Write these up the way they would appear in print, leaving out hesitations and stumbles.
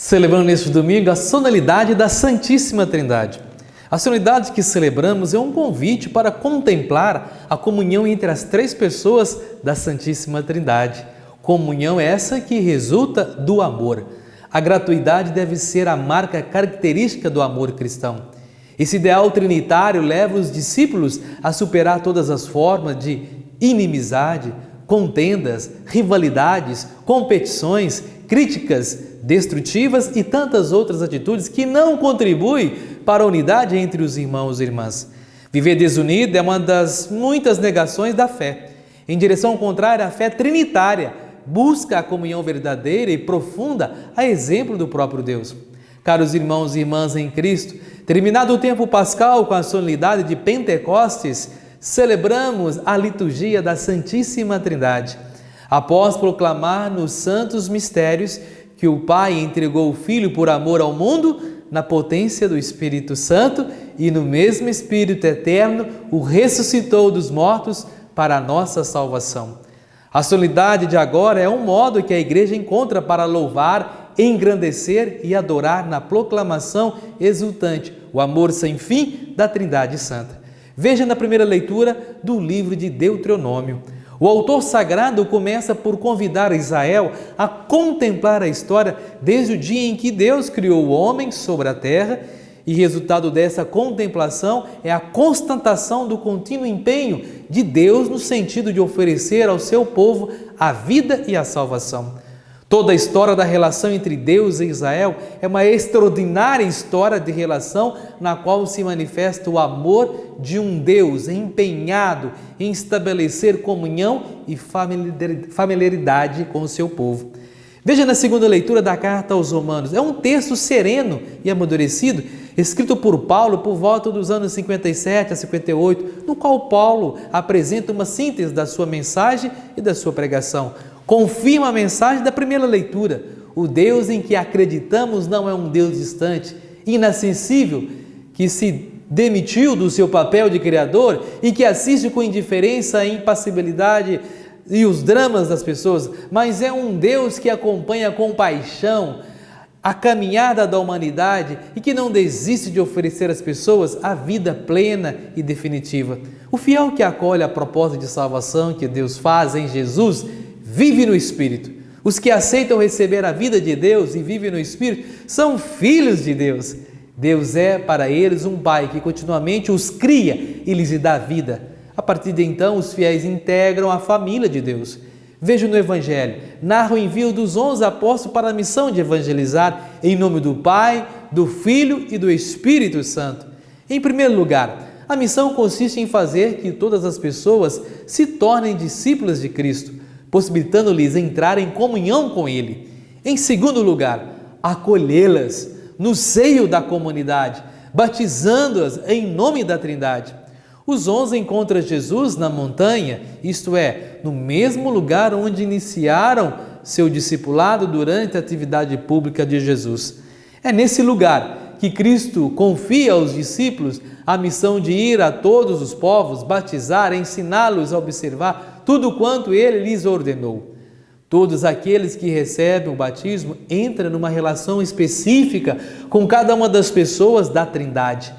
Celebrando neste domingo a solenidade da Santíssima Trindade. A solenidade que celebramos é um convite para contemplar a comunhão entre as três pessoas da Santíssima Trindade. Comunhão essa que resulta do amor. A gratuidade deve ser a marca característica do amor cristão. Esse ideal trinitário leva os discípulos a superar todas as formas de inimizade, contendas, rivalidades, competições, críticas destrutivas e tantas outras atitudes que não contribuem para a unidade entre os irmãos e irmãs. Viver desunido é uma das muitas negações da fé. Em direção contrária, a fé trinitária busca a comunhão verdadeira e profunda, a exemplo do próprio Deus. Caros irmãos e irmãs em Cristo, terminado o tempo pascal com a solenidade de Pentecostes, celebramos a liturgia da Santíssima Trindade. Após proclamar nos santos mistérios que o Pai entregou o Filho por amor ao mundo, na potência do Espírito Santo e no mesmo Espírito eterno, o ressuscitou dos mortos para a nossa salvação. A solenidade de agora é um modo que a Igreja encontra para louvar, engrandecer e adorar na proclamação exultante o amor sem fim da Trindade Santa. Veja na primeira leitura do livro de Deuteronômio. O autor sagrado começa por convidar Israel a contemplar a história desde o dia em que Deus criou o homem sobre a terra, e resultado dessa contemplação é a constatação do contínuo empenho de Deus no sentido de oferecer ao seu povo a vida e a salvação. Toda a história da relação entre Deus e Israel é uma extraordinária história de relação na qual se manifesta o amor de um Deus empenhado em estabelecer comunhão e familiaridade com o seu povo. Veja na segunda leitura da carta aos Romanos, é um texto sereno e amadurecido, escrito por Paulo por volta dos anos 57 a 58, no qual Paulo apresenta uma síntese da sua mensagem e da sua pregação. Confirma a mensagem da primeira leitura. O Deus em que acreditamos não é um Deus distante, inacessível, que se demitiu do seu papel de criador e que assiste com indiferença a impassibilidade e os dramas das pessoas, mas é um Deus que acompanha com paixão a caminhada da humanidade e que não desiste de oferecer às pessoas a vida plena e definitiva. O fiel que acolhe a proposta de salvação que Deus faz em Jesus vive no Espírito. Os que aceitam receber a vida de Deus e vivem no Espírito são filhos de Deus. Deus é para eles um Pai que continuamente os cria e lhes dá vida. A partir de então, os fiéis integram a família de Deus. Veja no Evangelho, narra o envio dos 11 apóstolos para a missão de evangelizar em nome do Pai, do Filho e do Espírito Santo. Em primeiro lugar, a missão consiste em fazer que todas as pessoas se tornem discípulas de Cristo, possibilitando-lhes entrar em comunhão com Ele. Em segundo lugar, acolhê-las no seio da comunidade, batizando-as em nome da Trindade. Os 11 encontram Jesus na montanha, isto é, no mesmo lugar onde iniciaram seu discipulado durante a atividade pública de Jesus. É nesse lugar que Cristo confia aos discípulos a missão de ir a todos os povos, batizar, ensiná-los a observar tudo quanto Ele lhes ordenou. Todos aqueles que recebem o batismo entram numa relação específica com cada uma das pessoas da Trindade.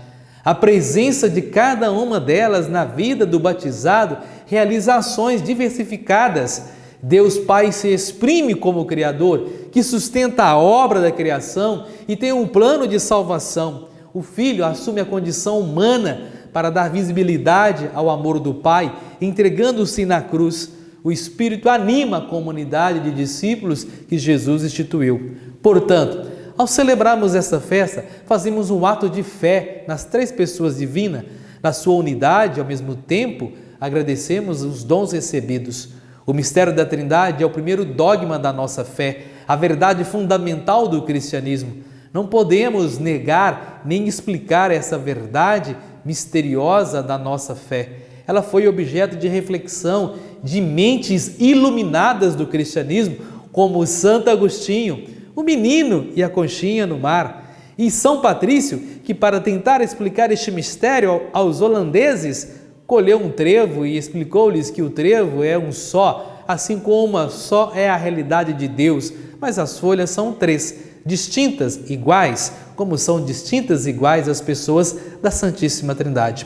A presença de cada uma delas na vida do batizado realiza ações diversificadas. Deus Pai se exprime como Criador, que sustenta a obra da criação e tem um plano de salvação. O Filho assume a condição humana para dar visibilidade ao amor do Pai, entregando-se na cruz. O Espírito anima a comunidade de discípulos que Jesus instituiu. Portanto, ao celebrarmos esta festa, fazemos um ato de fé nas três pessoas divinas, na sua unidade, ao mesmo tempo, agradecemos os dons recebidos. O mistério da Trindade é o primeiro dogma da nossa fé, a verdade fundamental do cristianismo. Não podemos negar nem explicar essa verdade misteriosa da nossa fé. Ela foi objeto de reflexão de mentes iluminadas do cristianismo, como Santo Agostinho, o menino e a conchinha no mar, e São Patrício, que para tentar explicar este mistério aos holandeses, colheu um trevo e explicou-lhes que o trevo é um só, assim como uma só é a realidade de Deus, mas as folhas são três. distintas, iguais, como são distintas e iguais as pessoas da Santíssima Trindade.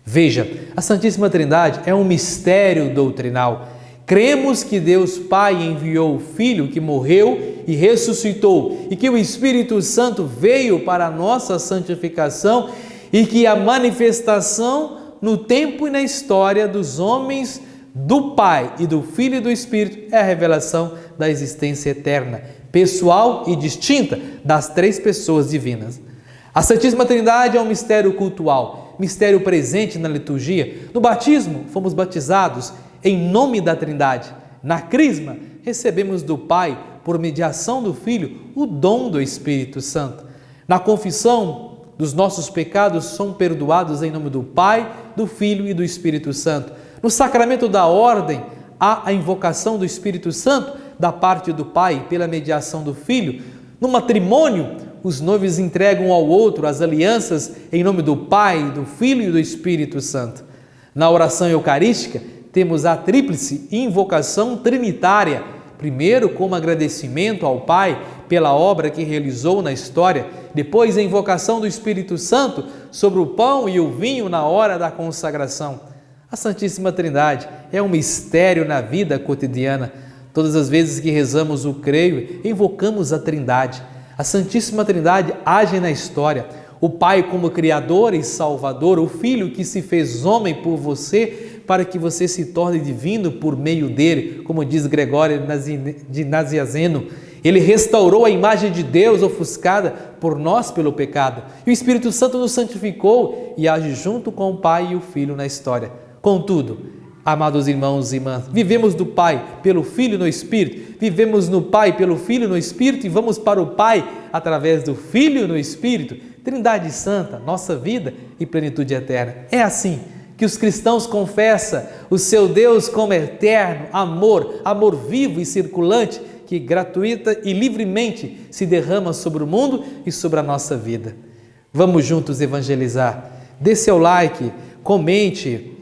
Veja, a Santíssima Trindade é um mistério doutrinal. Cremos que Deus Pai enviou o Filho que morreu e ressuscitou e que o Espírito Santo veio para a nossa santificação e que a manifestação no tempo e na história dos homens, do Pai e do Filho e do Espírito é a revelação da existência eterna, pessoal e distinta das três pessoas divinas. A Santíssima Trindade é um mistério cultual, mistério presente na liturgia. No batismo, fomos batizados em nome da Trindade. Na Crisma, recebemos do Pai, por mediação do Filho, o dom do Espírito Santo. Na confissão, dos nossos pecados são perdoados em nome do Pai, do Filho e do Espírito Santo. No sacramento da ordem, há a invocação do Espírito Santo da parte do Pai pela mediação do Filho. No matrimônio, os noivos entregam ao outro as alianças em nome do Pai, do Filho e do Espírito Santo. Na oração eucarística, temos a tríplice invocação trinitária. Primeiro, como agradecimento ao Pai pela obra que realizou na história. Depois, a invocação do Espírito Santo sobre o pão e o vinho na hora da consagração. A Santíssima Trindade é um mistério na vida cotidiana. Todas as vezes que rezamos o creio, invocamos a Trindade. A Santíssima Trindade age na história. O Pai como Criador e Salvador, o Filho que se fez homem por você, para que você se torne divino por meio dele, como diz Gregório de Nazianzeno. Ele restaurou a imagem de Deus ofuscada por nós pelo pecado. E o Espírito Santo nos santificou e age junto com o Pai e o Filho na história. Contudo, amados irmãos e irmãs, vivemos do Pai pelo Filho no Espírito, vivemos no Pai pelo Filho no Espírito e vamos para o Pai através do Filho no Espírito. Trindade Santa, nossa vida e plenitude eterna. É assim que os cristãos confessam o seu Deus como eterno, amor vivo e circulante, que gratuita e livremente se derrama sobre o mundo e sobre a nossa vida. Vamos juntos evangelizar. Dê seu like, comente.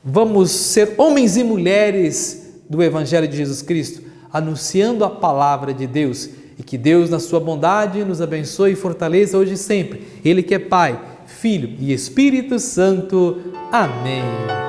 Vamos ser homens e mulheres do Evangelho de Jesus Cristo, anunciando a palavra de Deus. E que Deus, na sua bondade, nos abençoe e fortaleça hoje e sempre. Ele que é Pai, Filho e Espírito Santo. Amém.